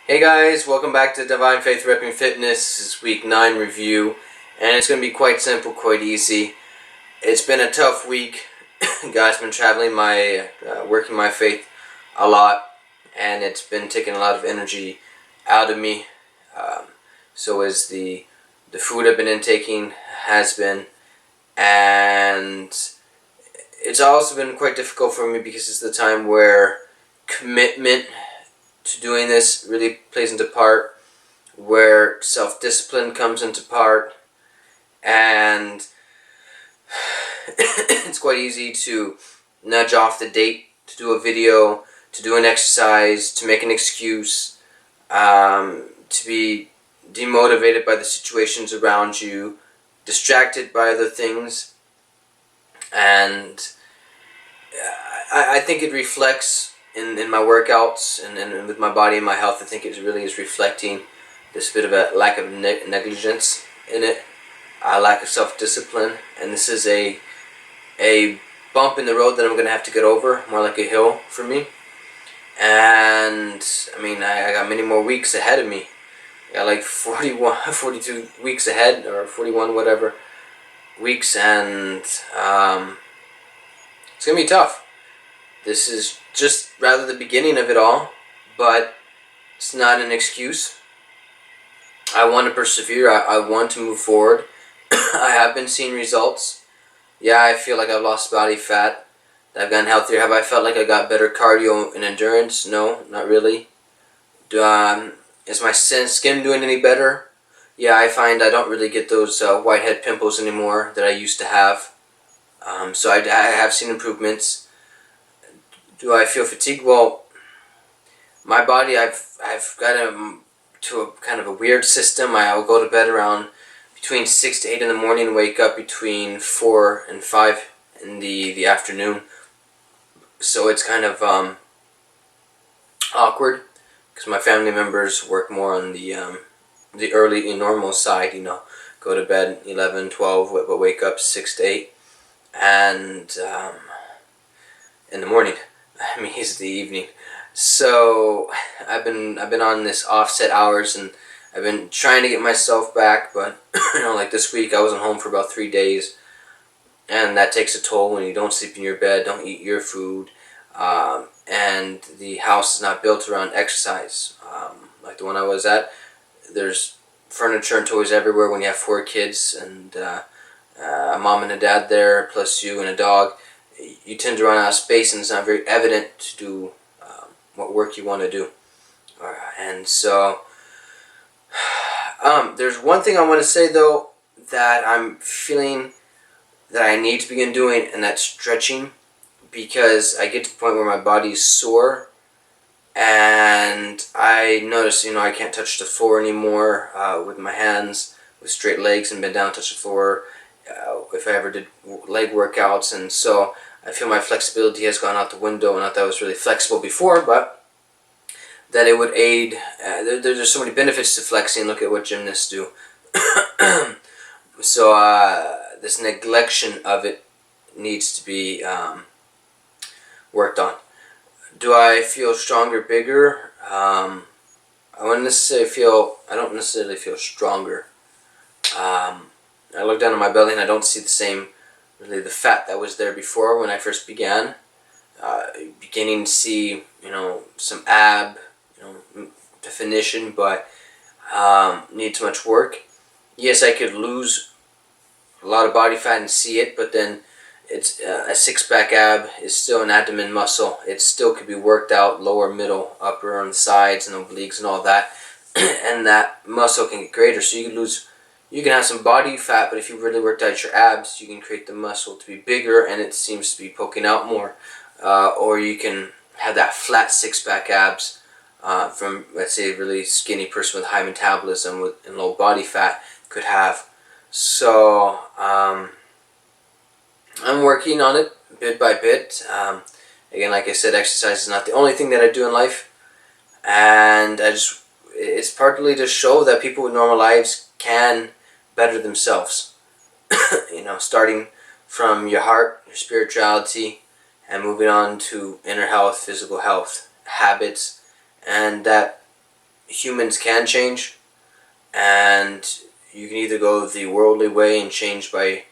Hey guys, welcome back to Divine Faith Repping Fitness. This is week 9 review, and it's going to be quite simple, quite easy. It's been a tough week. Guys, been traveling working my faith a lot, and it's been taking a lot of energy out of me. So is the food I've been intaking has been, and it's also been quite difficult for me because it's the time where commitment to doing this really plays into part, where self-discipline comes into part, and it's quite easy to nudge off the date to do a video, to do an exercise, to make an excuse, to be demotivated by the situations around you, distracted by other things, and I think it reflects in my workouts and with my body and my health. I think it really is reflecting this bit of a lack of negligence in it, a lack of self-discipline, and this is a bump in the road that I'm going to have to get over, more like a hill for me. And I mean, I got many more weeks ahead of me. I got like 42 weeks ahead, or 41 whatever weeks, and it's going to be tough. This is just rather the beginning of it all, but it's not an excuse. I want to persevere. I want to move forward. I have been seeing results. Yeah, I feel like I've lost body fat. I've gotten healthier. Have I felt like I got better cardio and endurance? No, not really. Is my skin doing any better? Yeah, I find I don't really get those whitehead pimples anymore that I used to have. So I have seen improvements. Do I feel fatigued? Well, my body, I've got to a kind of a weird system. I'll go to bed around between 6 to 8 in the morning, wake up between 4 and 5 in the afternoon. So it's kind of awkward because my family members work more on the early normal side, go to bed 11, 12, but wake up 6 to 8, and in the morning. I mean, it's the evening. So I've been on this offset hours, and I've been trying to get myself back, but like this week I wasn't home for about 3 days, and that takes a toll when you don't sleep in your bed, don't eat your food, and the house is not built around exercise. Like the one I was at, there's furniture and toys everywhere. When you have 4 kids and a mom and a dad there, plus you and a dog, you tend to run out of space, and it's not very evident to do what work you want to do. And so there's one thing I want to say though that I'm feeling that I need to begin doing, and that's stretching, because I get to the point where my body's sore, and I notice I can't touch the floor anymore with my hands with straight legs, and bend down, touch the floor if I ever did leg workouts. And so I feel my flexibility has gone out the window. Not that I was really flexible before, but that it would aid. There's so many benefits to flexing. Look at what gymnasts do. So this neglection of it needs to be worked on. Do I feel stronger, bigger? I don't necessarily feel stronger. I look down on my belly and I don't see really the fat that was there before when I first began. Beginning to see, some ab, definition, but needs much work. Yes, I could lose a lot of body fat and see it, but then it's a six-pack ab is still an abdomen muscle. It still could be worked out, lower, middle, upper, on the sides and obliques and all that, and that muscle can get greater. So you can have some body fat, but if you really worked out your abs, you can create the muscle to be bigger, and it seems to be poking out more. Or you can have that flat six-pack abs from, let's say, a really skinny person with high metabolism and low body fat could have. So I'm working on it bit by bit. Again, like I said, exercise is not the only thing that I do in life, and it's partly to show that people with normal lives can better themselves. Starting from your heart, your spirituality, and moving on to inner health, physical health, habits, and that humans can change, and you can either go the worldly way and change by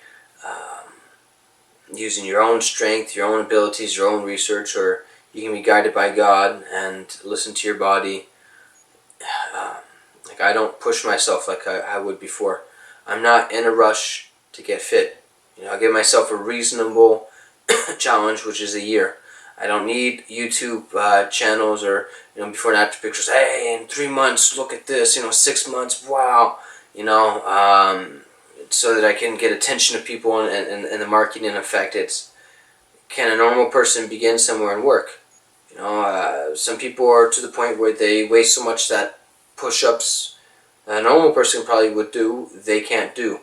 using your own strength, your own abilities, your own research, or you can be guided by God and listen to your body. Like, I don't push myself like I would before. I'm not in a rush to get fit. I give myself a reasonable challenge, which is a year. I don't need YouTube channels or before and after pictures. Hey, in 3 months, look at this. 6 months, wow. So that I can get attention of people and the marketing effect. Can a normal person begin somewhere and work? Some people are to the point where they weigh so much that push-ups a normal person probably would do, they can't do.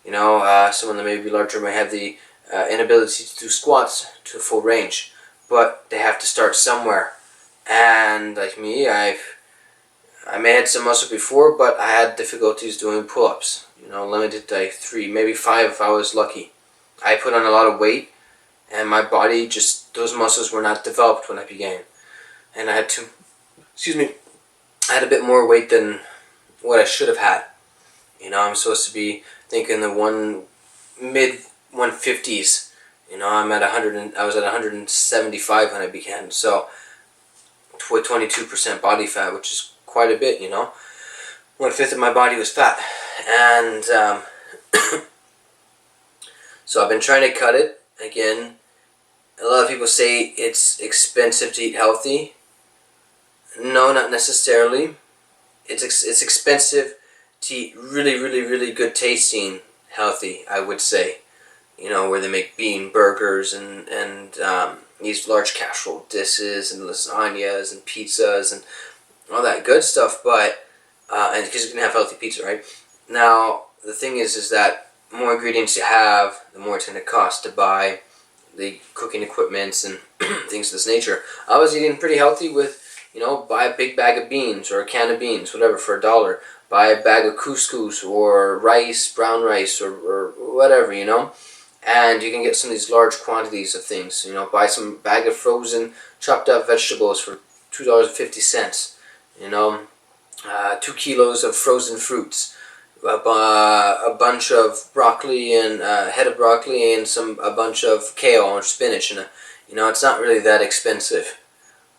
Someone that may be larger may have the inability to do squats to full range, but they have to start somewhere. And like me, I may have had some muscle before, but I had difficulties doing pull-ups. Limited to 3, maybe 5 if I was lucky. I put on a lot of weight, and my body those muscles were not developed when I began. And I had a bit more weight than what I should have had. I'm supposed to be thinking the mid 150s. I'm at 100 and I was at 175 when I began. So with 22% body fat, which is quite a bit. 1/5 of my body was fat, and so I've been trying to cut it again. A lot of people say it's expensive to eat healthy. No, not necessarily. It's expensive to eat really, really, really good tasting healthy, I would say. Where they make bean burgers and these large casserole dishes and lasagnas and pizzas and all that good stuff. But and because you can have healthy pizza, right? Now the thing is that the more ingredients you have, the more it's going to cost to buy the cooking equipments and things of this nature. I was eating pretty healthy with, buy a big bag of beans or a can of beans, whatever, for $1. Buy a bag of couscous or rice, brown rice, or whatever, And you can get some of these large quantities of things. Buy some bag of frozen chopped up vegetables for $2.50. 2 kilos of frozen fruits. A bunch of broccoli and a head of broccoli and a bunch of kale or spinach, and it's not really that expensive,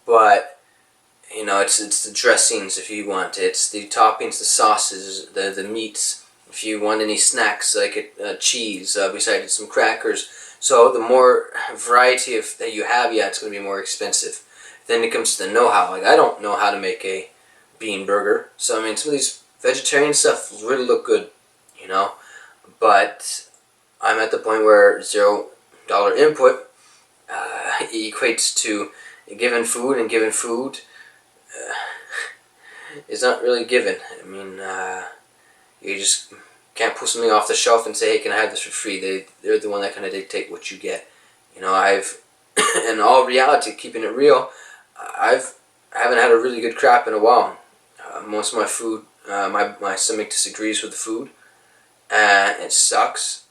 but it's the dressings if you want, it's the toppings, the sauces, the meats. If you want any snacks like a cheese, besides some crackers. So the more variety that you have, it's going to be more expensive. Then it comes to the know-how. Like, I don't know how to make a bean burger, so some of these vegetarian stuff really look good, but I'm at the point where $0 input equates to given food, and given food is not really given. You just can't pull something off the shelf and say, hey, can I have this for free? They're the one that kind of dictate what you get. I've, in all reality, keeping it real, I haven't had a really good crap in a while. Most of my food, my stomach disagrees with the food, and it sucks.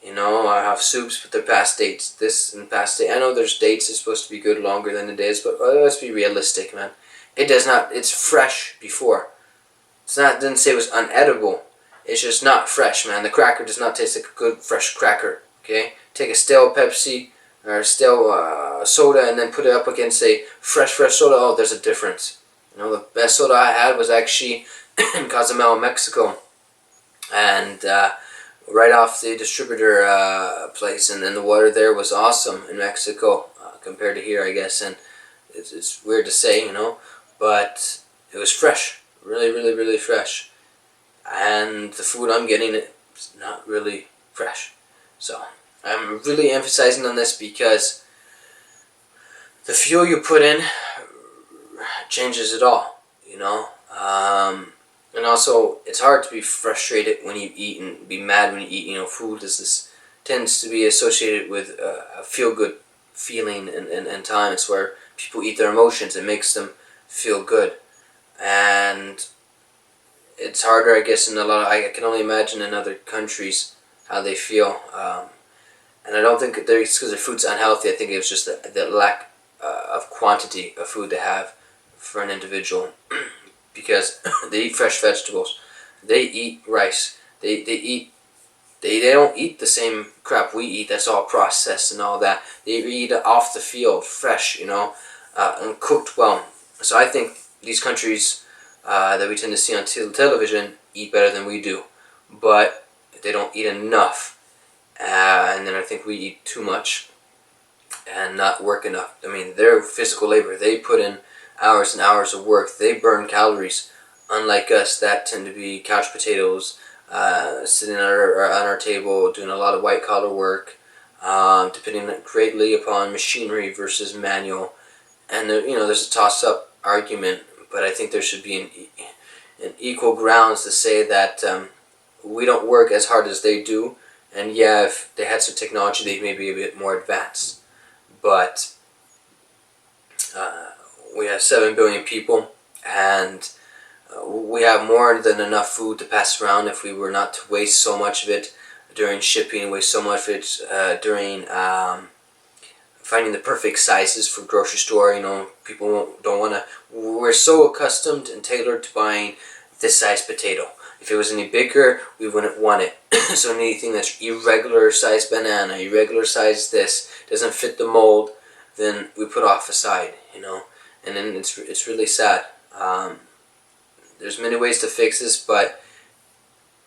I have soups, but they're past dates. This and past date. I know there's dates that's supposed to be good longer than it is, but let's be realistic, man. It does not. It's fresh before. It's not. It didn't say it was unedible. It's just not fresh, man. The cracker does not taste like a good fresh cracker. Okay, take a stale Pepsi or a stale soda and then put it up against a fresh soda. Oh, there's a difference. The best soda I had was actually in Cozumel, Mexico, and right off the distributor place, and then the water there was awesome in Mexico compared to here, I guess. And it's weird to say, but it was fresh, really, really, really fresh. And the food I'm getting is not really fresh. So I'm really emphasizing on this because the fuel you put in changes it all, and also it's hard to be frustrated when you eat and be mad when you eat. Food tends to be associated with a feel-good feeling and time. It's where people eat their emotions. It makes them feel good, and it's harder, I guess, I can only imagine in other countries how they feel. And I don't think it's because their food's unhealthy. I think it was just the lack of quantity of food to have for an individual. because they eat fresh vegetables, they eat rice, they don't eat the same crap we eat. That's all processed and all that. They eat off the field, fresh, and cooked well. So I think these countries that we tend to see on television eat better than we do, but they don't eat enough. And then I think we eat too much and not work enough. I mean, their physical labor, they put in hours and hours of work. They burn calories, unlike us that tend to be couch potatoes, sitting on our table, doing a lot of white collar work, depending greatly upon machinery versus manual. And there's a toss-up argument, but I think there should be an equal grounds to say that we don't work as hard as they do. And yeah, if they had some technology, they may be a bit more advanced. But we have 7 billion people, and we have more than enough food to pass around if we were not to waste so much of it during shipping, waste so much of it during finding the perfect sizes for grocery store. People don't want to. We're so accustomed and tailored to buying this size potato. If it was any bigger, we wouldn't want it. So anything that's irregular size banana, irregular size this, doesn't fit the mold, then we put off aside, And then it's really sad. There's many ways to fix this, but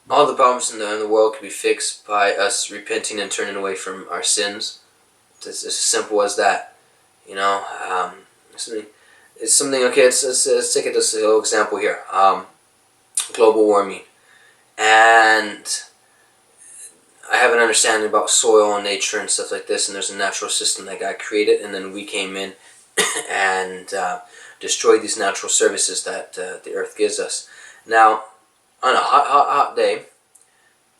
all the problems in the world can be fixed by us repenting and turning away from our sins. It's as simple as that, It's something. Okay, let's take this little example here. Global warming, and I have an understanding about soil and nature and stuff like this, and there's a natural system that got created, and then we came in and destroyed these natural services that the earth gives us. Now, on a hot day,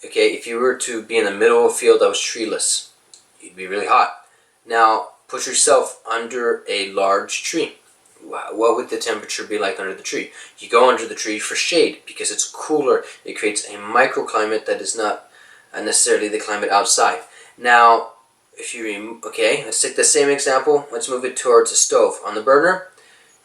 okay, if you were to be in the middle of a field that was treeless, you'd be really hot. Now, put yourself under a large tree. What would the temperature be like under the tree? You go under the tree for shade because it's cooler. It creates a microclimate that is not necessarily the climate outside. Now, let's take the same example. Let's move it towards a stove. On the burner,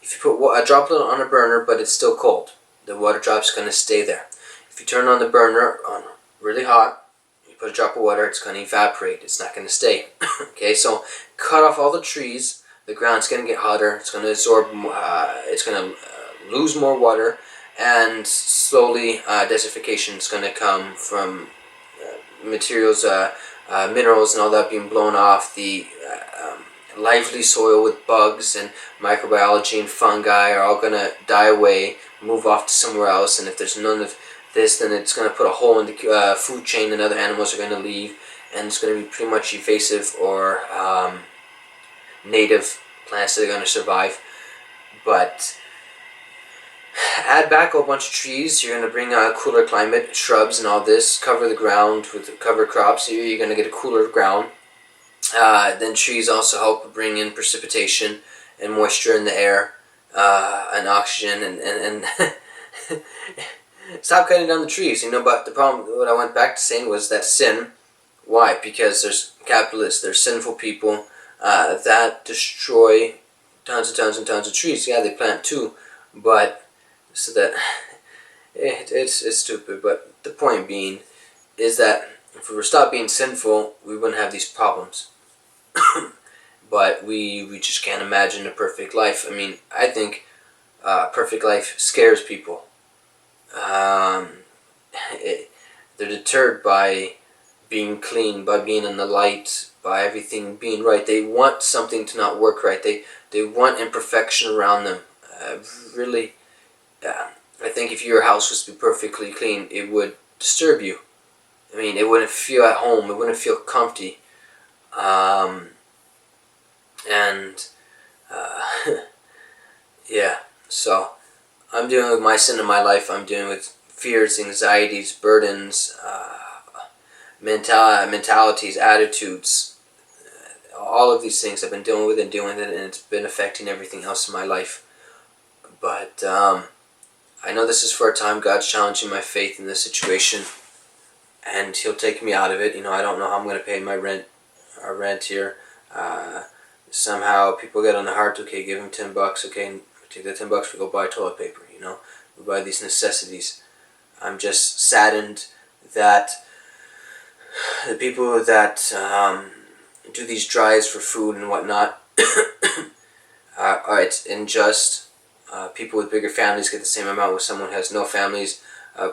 if you put a droplet on a burner but it's still cold, the water drop's going to stay there. If you turn on the burner on really hot, you put a drop of water, it's going to evaporate. It's not going to stay. Okay, so cut off all the trees. The ground's going to get hotter. It's going to absorb. It's going to lose more water, and slowly desertification is going to come from materials, minerals, and all that being blown off. The lively soil with bugs and microbiology and fungi are all going to die away, move off to somewhere else. And if there's none of this, then it's going to put a hole in the food chain, and other animals are going to leave, and it's going to be pretty much invasive or native plants that are going to survive. But add back a whole bunch of trees, you're going to bring a cooler climate, shrubs and all this, cover the ground with cover crops, you're going to get a cooler ground. Then trees also help bring in precipitation and moisture in the air, and oxygen, and stop cutting down the trees. But the problem, what I went back to saying was that sin. Why? Because there's capitalists, there's sinful people that destroy tons and tons and tons of trees. Yeah, they plant too, but so that it's stupid. But the point being is that if we were stop being sinful, we wouldn't have these problems. But we just can't imagine a perfect life. I mean, I think perfect life scares people. They're deterred by being clean, by being in the light, by everything being right. They want something to not work right. They want imperfection around them. Really, I think if your house was to be perfectly clean, it would disturb you. I mean, it wouldn't feel at home. It wouldn't feel comfy. Yeah. So I'm dealing with my sin in my life. I'm dealing with fears, anxieties, burdens, mentalities, attitudes. All of these things I've been dealing with, and it's been affecting everything else in my life. But I know this is for a time. God's challenging my faith in this situation, and He'll take me out of it. I don't know how I'm going to pay my rent. Our rent here. Somehow people get on the heart. Okay, give him $10. Okay, and take that $10. We go buy toilet paper. we buy these necessities. I'm just saddened that the people that do these drives for food and whatnot, it's unjust. People with bigger families get the same amount with someone who has no families.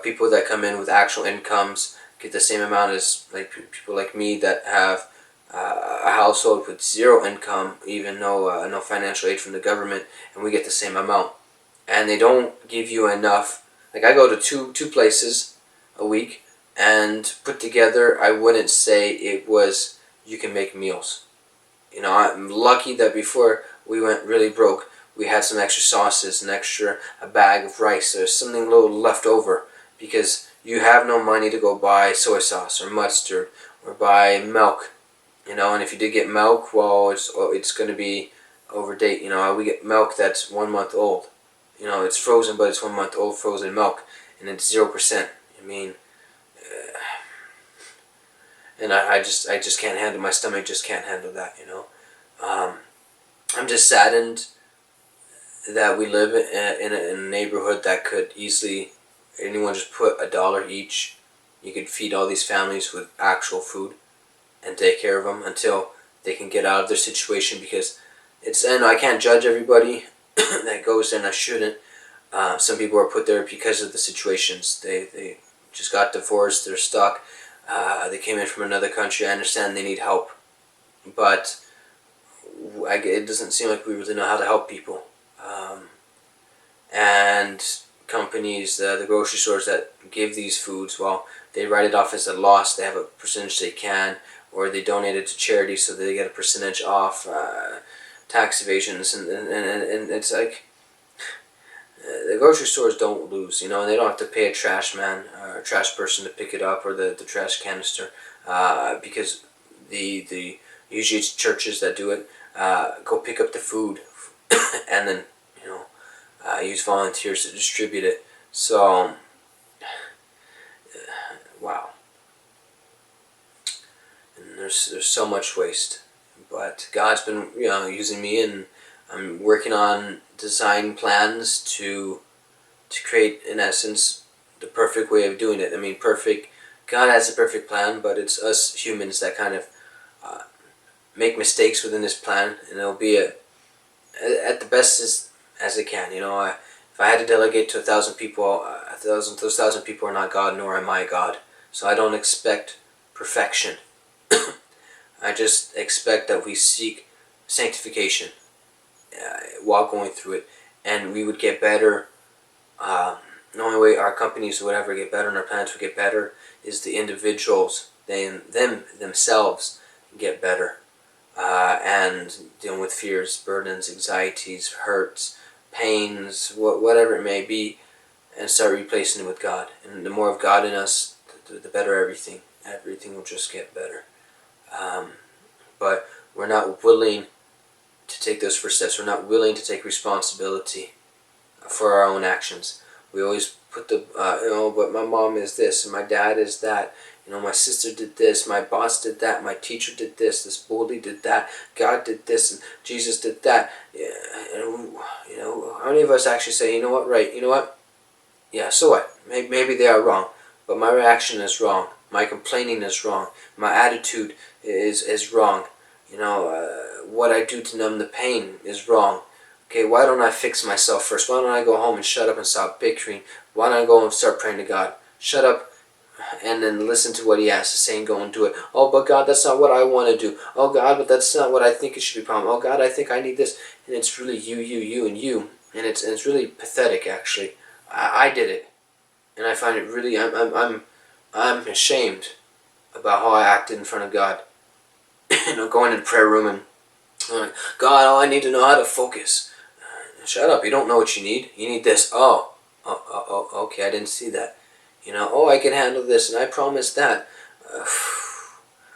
People that come in with actual incomes get the same amount as people like me that have a household with zero income, even no financial aid from the government, and we get the same amount. And they don't give you enough. Like, I go to two places a week, and put together, I wouldn't say it was you can make meals. You know, I'm lucky that before we went really broke, we had some extra sauces, a bag of rice, or something a little left over, because you have no money to go buy soy sauce or mustard or buy milk. You know, and if you did get milk, well, it's going to be over date. You know, we get milk that's 1 month old. You know, it's frozen, but it's 1 month old frozen milk, and it's 0%. I mean, and I just can't handle, my stomach just can't handle that. You know, I'm just saddened that we live in a neighborhood that could easily, anyone just put $1 each, you could feed all these families with actual food and take care of them until they can get out of their situation. Because and I can't judge everybody that goes there, and I shouldn't. Some people are put there because of the situations. They just got divorced, they're stuck, they came in from another country. I understand they need help, but it doesn't seem like we really know how to help people. And companies, the grocery stores that give these foods, well, they write it off as a loss. They have a percentage they can, or they donate it to charity so they get a percentage off tax evasions, and it's like the grocery stores don't lose, you know, and they don't have to pay a trash man or a trash person to pick it up, or the trash canister, because the usually it's churches that do it. Go pick up the food, and then use volunteers to distribute it. So, wow, and there's so much waste, but God's been using me, and I'm working on design plans to create, in essence, the perfect way of doing it. I mean, perfect. God has a perfect plan, but it's us humans that kind of make mistakes within this plan, and it'll be at the best as it can. You know, if I had to delegate to 1,000 people, those 1,000 people are not God, nor am I God. So I don't expect perfection. I just expect that we seek sanctification while going through it, and we would get better. The only way our companies would ever get better and our plans would get better is the individuals, themselves get better, and dealing with fears, burdens, anxieties, hurts, pains, whatever it may be, and start replacing it with God. And the more of God in us, the better everything. Everything will just get better. But we're not willing to take those first steps. We're not willing to take responsibility for our own actions. We always put but my mom is this, and my dad is that. You know, my sister did this, my boss did that, my teacher did this bully did that, God did this, and Jesus did that. Yeah, and, how many of us actually say, you know what, right, you know what? Yeah, so what? Maybe they are wrong, but my reaction is wrong. My complaining is wrong. My attitude is wrong. You know, what I do to numb the pain is wrong. Okay, why don't I fix myself first? Why don't I go home and shut up and stop bickering? Why don't I go and start praying to God? Shut up and then listen to what He has to say and go and do it. Oh, but God, that's not what I want to do. Oh, God, but that's not what I think it should be. Oh, God, I think I need this. And it's really you, and you. And it's really pathetic, actually. I did it. And I find it really, I'm ashamed about how I acted in front of God. Going in the prayer room and God, I need to know how to focus. Shut up, you don't know what you need. You need this. Oh, okay, I didn't see that. I can handle this, and I promise that.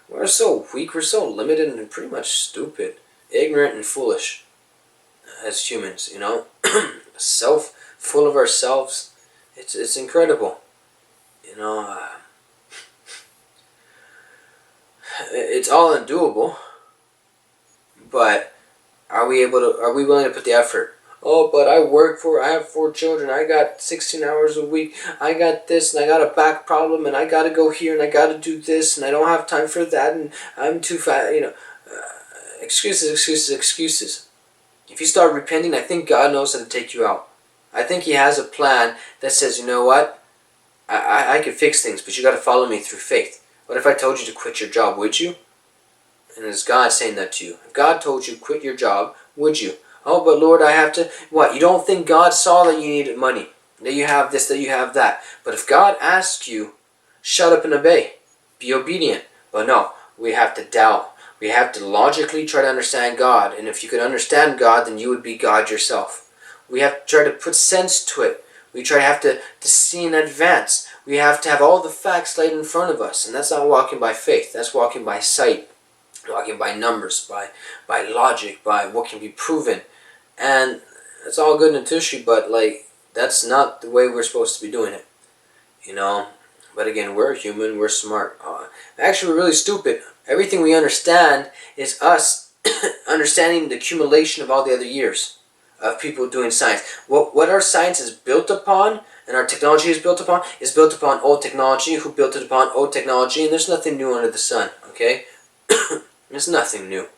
We're so weak, we're so limited, and pretty much stupid, ignorant, and foolish as humans, full of ourselves. It's incredible. It's all undoable, but are we willing to put the effort? Oh, but I have 4 children, I got 16 hours a week, I got this, and I got a back problem, and I gotta go here, and I gotta do this, and I don't have time for that, and I'm too fat, excuses, excuses, excuses. If you start repenting, I think God knows how to take you out. I think He has a plan that says, you know what, I can fix things, but you gotta follow me through faith. What if I told you to quit your job, would you? And is God saying that to you? If God told you quit your job, would you? Oh, but Lord, I have to... What, you don't think God saw that you needed money? That you have this, that you have that. But if God asks you, shut up and obey. Be obedient. But no, we have to doubt. We have to logically try to understand God. And if you could understand God, then you would be God yourself. We have to try to put sense to it. We try to have to see in advance. We have to have all the facts laid in front of us. And that's not walking by faith. That's walking by sight. Walking by numbers, by logic, by what can be proven. And it's all good and tushy, but like, that's not the way we're supposed to be doing it. But again, we're human, we're smart. Actually, we're really stupid. Everything we understand is us understanding the accumulation of all the other years of people doing science. What our science is built upon, and our technology is built upon old technology, who built it upon old technology, and there's nothing new under the sun, okay? There's nothing new.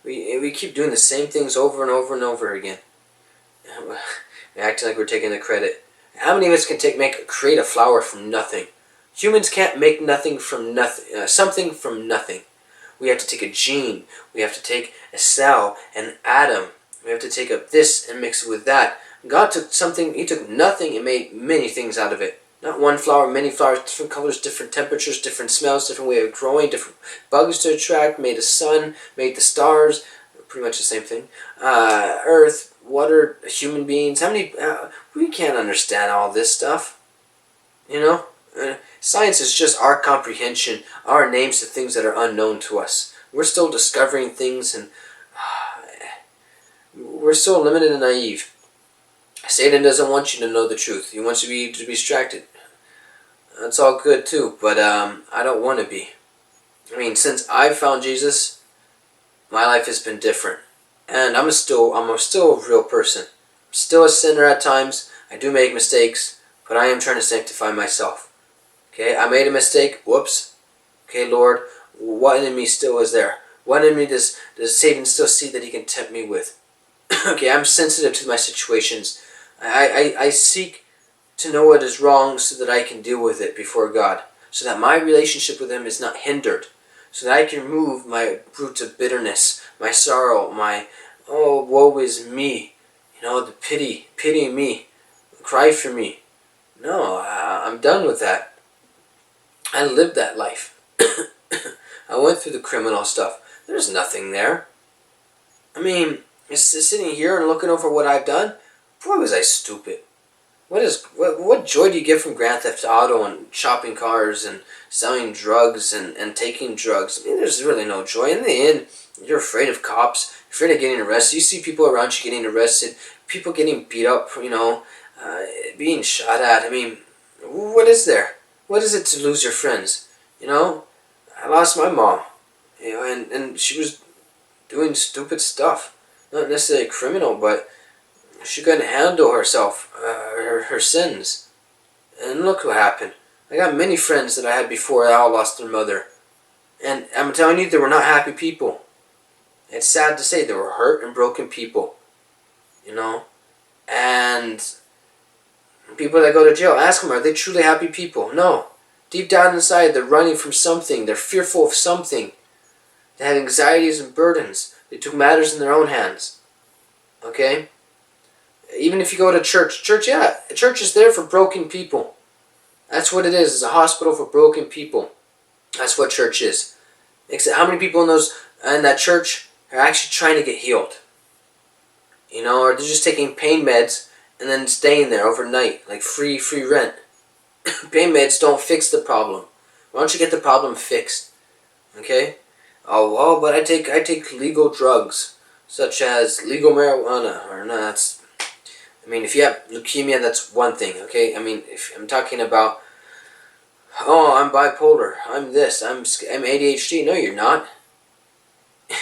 We keep doing the same things over and over and over again. Acting like we're taking the credit. How many of us can create a flower from nothing? Humans can't make nothing from nothing. Something from nothing. We have to take a gene. We have to take a cell, an atom. We have to take up this and mix it with that. God took something. He took nothing and made many things out of it. Not one flower, many flowers, different colors, different temperatures, different smells, different way of growing, different bugs to attract, made the sun, made the stars, pretty much the same thing. Earth, water, human beings. How many, we can't understand all this stuff, Science is just our comprehension, our names to things that are unknown to us. We're still discovering things, and we're so limited and naive. Satan doesn't want you to know the truth. He wants you to be distracted. That's all good too, but I don't want to be. Since I've found Jesus, my life has been different, and I'm still a real person. I'm still a sinner at times. I do make mistakes, but I am trying to sanctify myself. Okay, I made a mistake. Whoops. Okay, Lord, what in me still is there? What in me does Satan still see that he can tempt me with? Okay, I'm sensitive to my situations. I seek to know what is wrong so that I can deal with it before God, so that my relationship with Him is not hindered, so that I can remove my roots of bitterness, my sorrow, my, oh, woe is me, the pity me, cry for me. No, I'm done with that. I lived that life. I went through the criminal stuff. There's nothing there. Sitting here and looking over what I've done, boy, was I stupid. What joy do you get from Grand Theft Auto and shopping cars and selling drugs and taking drugs? There's really no joy. In the end, you're afraid of cops. You're afraid of getting arrested. You see people around you getting arrested. People getting beat up, being shot at. What is there? What is it to lose your friends? I lost my mom. And she was doing stupid stuff. Not necessarily criminal, but she couldn't handle herself, her sins. And look what happened. I got many friends that I had before that all lost their mother. And I'm telling you, they were not happy people. It's sad to say, they were hurt and broken people. And people that go to jail, ask them, are they truly happy people? No. Deep down inside, they're running from something. They're fearful of something. They have anxieties and burdens. They took matters in their own hands. Okay? Even if you go to church, church is there for broken people. That's what it is. It's a hospital for broken people. That's what church is. Except how many people in that church are actually trying to get healed? Or they're just taking pain meds and then staying there overnight, like free rent. Pain meds don't fix the problem. Why don't you get the problem fixed? Okay? Oh well, but I take legal drugs, such as legal marijuana, or not. If you have leukemia, that's one thing, okay? If I'm talking about, oh, I'm bipolar, I'm this, I'm ADHD. No, you're not.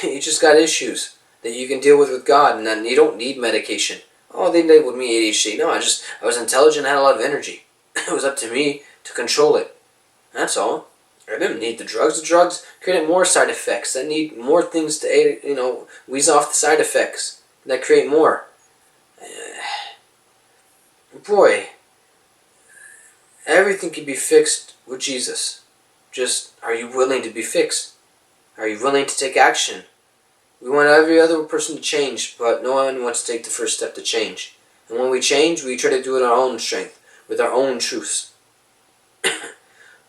You just got issues that you can deal with God, and then you don't need medication. Oh, they labeled me ADHD. No, I was intelligent and had a lot of energy. It was up to me to control it. That's all. I didn't need the drugs. The drugs create more side effects. I need more things to aid, wheeze off the side effects that create more. Boy, everything can be fixed with Jesus. Just, are you willing to be fixed? Are you willing to take action? We want every other person to change, but no one wants to take the first step to change. And when we change, we try to do it on our own strength, with our own truths.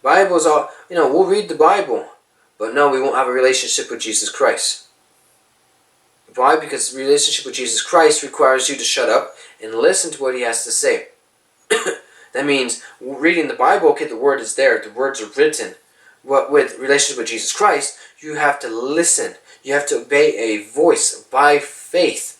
Bible's all, we'll read the Bible, but no, we won't have a relationship with Jesus Christ. Why? Because the relationship with Jesus Christ requires you to shut up and listen to what he has to say. That means reading the Bible, okay, the word is there, the words are written. But with relationship with Jesus Christ, you have to listen. You have to obey a voice by faith.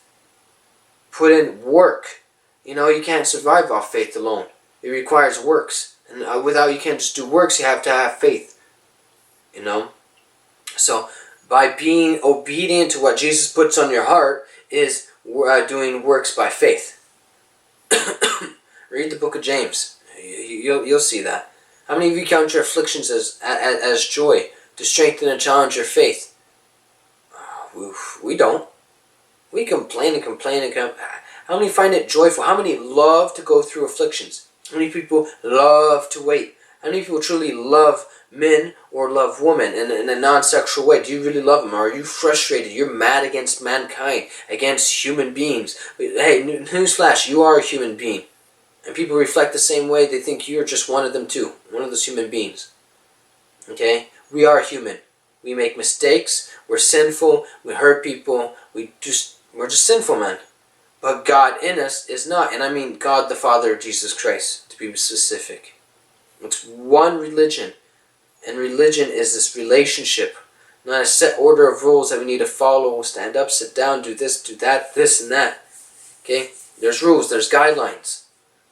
Put in work. You can't survive off faith alone. It requires works. And you can't just do works, you have to have faith. So, by being obedient to what Jesus puts on your heart is doing works by faith. Read the book of James. You'll see that. How many of you count your afflictions as joy to strengthen and challenge your faith? We don't. We complain and complain and complain. How many find it joyful? How many love to go through afflictions? How many people love to wait? How many people truly love men or love women in a non-sexual way? Do you really love them? Or are you frustrated? You're mad against mankind, against human beings. Hey, newsflash, you are a human being. And people reflect the same way. They think you're just one of them too. One of those human beings. Okay? We are human. We make mistakes. We're sinful. We hurt people. We're just sinful, man. But God in us is not. And I mean God the Father of Jesus Christ, to be specific. It's one religion. And religion is this relationship. Not a set order of rules that we need to follow. Stand up, sit down, do this, do that, this and that. Okay? There's rules. There's guidelines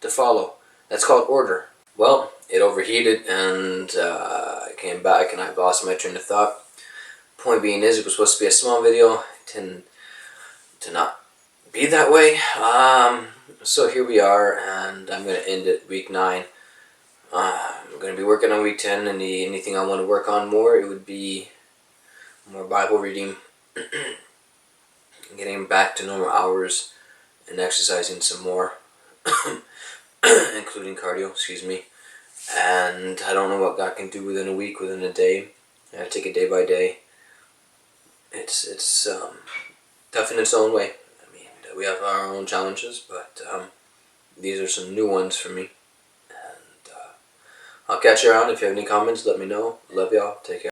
to follow. That's called order. Well, it overheated and I came back and I lost my train of thought. Point being is, it was supposed to be a small video. It tended to not be that way. So here we are, and I'm going to end it week 9. I'm going to be working on week 10, and anything I want to work on more, it would be more Bible reading, getting back to normal hours, and exercising some more, including cardio, and I don't know what God can do within a week, within a day. I have to take it day by day. It's tough in its own way. I mean, we have our own challenges, but these are some new ones for me. And I'll catch you around. If you have any comments, let me know. Love y'all. Take care.